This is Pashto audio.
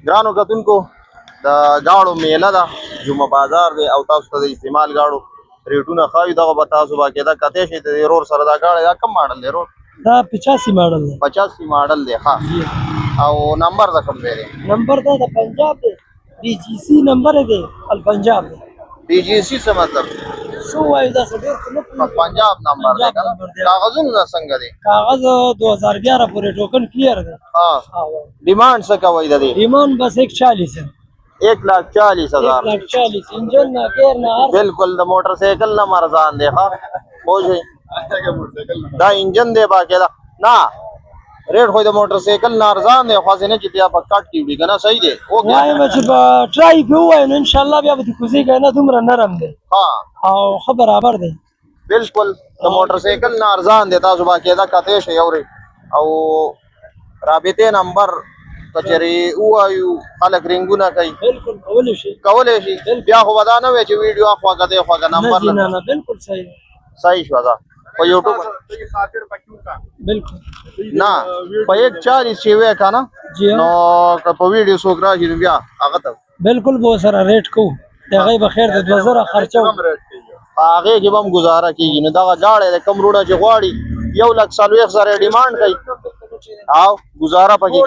ګرانو کتونکو د گاړو میله ده جمعه بازار دی او تاسو ته د استعمال گاړو ریټونه ښایي دغه به تاسو باقاعده کتی شئ د رور سره دا گاړی دا کم ماډل دی رور دا 85 ماډل دی 85 ماډل دی ښه او نمبر د کوم دی نمبر دا د پنجاب دی D G C نمبر دی الپنجاب دی D G C څه مطلب سو وایو دا څه ډېر پنجاب نمبر دی کنه کاغذونه څنګه دي کاغذ 2011 پورې ټوکن کلیر دی ها ډیمانډ څه کوي د دې ډیمانډ بس 140 ہے 1,40,000 140 انجن نه گیر نه هر بالکل د موټر سایکل نه مرزان دی ها پوجي دا انجن دی باقاعده نه ریټ خو د موټر سایکل نه ارزان دی خو ځنه چې بیا په کټ کې وي کنه صحیح دی اوکې وایم چې په ټرای کوو نو ان شاء الله بیا به کوزي کنه دومره نرم دی ها او خبر برابر دی بالکل د موټر سایکل نه ارزان دی تاسو باقاعده کته شي اوري او رابطه نمبر کچري وایو خلک رنگونه کوي بالکل کولای شي بیا خو ودانه وي چې ویډیو اخوا کده خو نمبر نه نه بالکل صحیح شو دا په یوټیوب بالکل نه په 140 چې وې کنه نو که په ویډیو سو راځي نو بیا هغه ته بالکل به سره ریټ کو دغه به خیر د 2000 خرچو هغه کې هم گزاره کیږي نو دا گاړې د کم روډه چې غواړي 1,40,000 ډیمانډ کوي او گزاره پکې